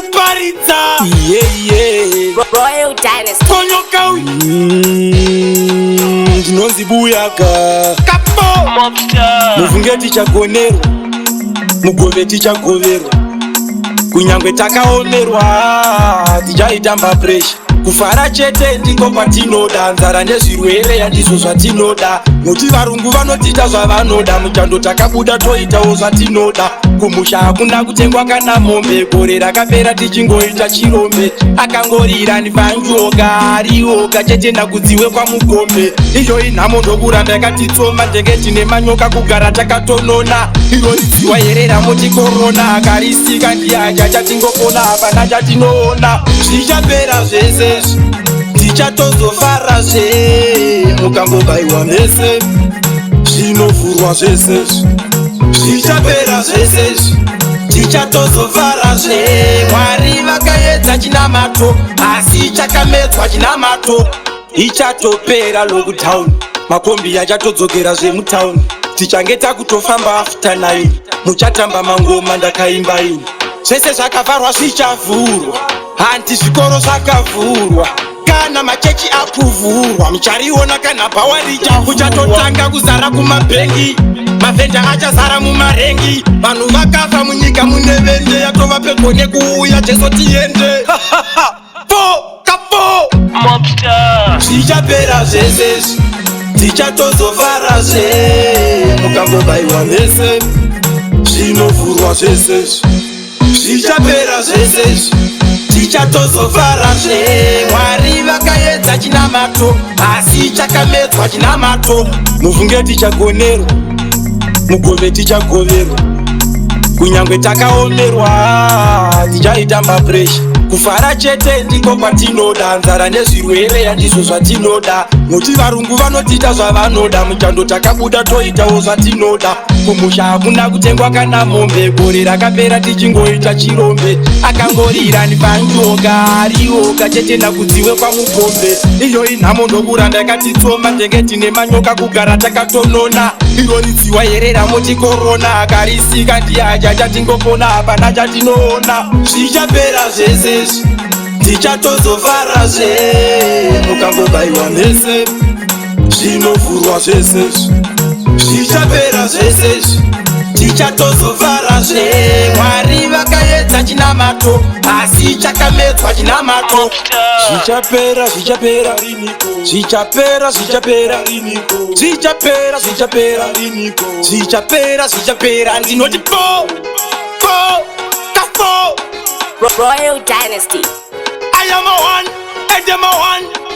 kuparidza Royal Dynasty. konyoka ndinonzi buyaka kapo muvunge tichagonerwa mugove tichagoverwa kunyangwe takaomerwa tichaitamba presha kufara chete ndiko kwatinoda nzara nezvirwere handizvo zvatinoda nokuti varungu vanotiita zvavanoda muchando takabuda toitawo zvatinoda kumusha hakuna kutengwa kana mombe gore rakapera tichingoita chirombe akangorira nivanjoga arioga chete nakudziwe kwamugombe iyo inhamo ndokuramba yakatitsoma ndenge tine manyoka kugara takatonona iro ridziwa yerera motikorona akarisika ndiaja chatingopona hapana chatinoona zvichapera zvese tichatozofara mukangobayiwa mese zvinovhurwa zvese zvichapera zvese tichatozofara mwari vakaedza chinamato asi chakamedzwa chinamato ichatopera lockdown makombi achatodzokera zvemutauni tichange takutofamba after 9 muchatamba mangoma ndakaimba ini zvese zvakavharwa zvichavhurwa handi zvikoro zvakavhurwa kana machechi akuvhurwa muchariona kana bhawa kuchatotanga kuzara kumabhengi mavhenja achazara mumarengi vanhu vakafa munyika mune vende yatova pedyo nekuuya jesu tiende kapo zvichapera zvese tichatozofara mukangobayiwa mese zvinovhurwa zvese zvichapera zvese tichatozofara mwari vakaedza chinamato asi chakamedzwa chinamato muvunge tichagonerwa mugove tichagoverwa kunyangwe takaomerwa tichaitamba presha kufara chete ndiko kwatinoda nzara nezvirwere handizvo zvatinoda nokuti varungu vanotiita zvavanoda muchando takabuda toitawo zvatinoda kumusha hakuna kutengwa kana mombe gore rakapera tichingoita chirombe akangorira nivanjoga arioga chete nakudziwe kwamugombe iyo inhamo ndokuranda yakatitsoma ndenge tine manyoka kugara takatonona iro ridziwa yerera motikorona akarisika ndiaja chatingopona hapana chatinoona zvichapera zvese tichatozofara mukangobayiwa mese zvinovhurwa zvese zvichapera zvese tichatozofara mwari vakaedza chinamato asi chakamedzwa chinamato zvichapera zvichapera zvichapera zvichapera zvichapera zvichapera zvichapera zvichapera ndinoti po Royal Dynasty. I am a one, and them a one.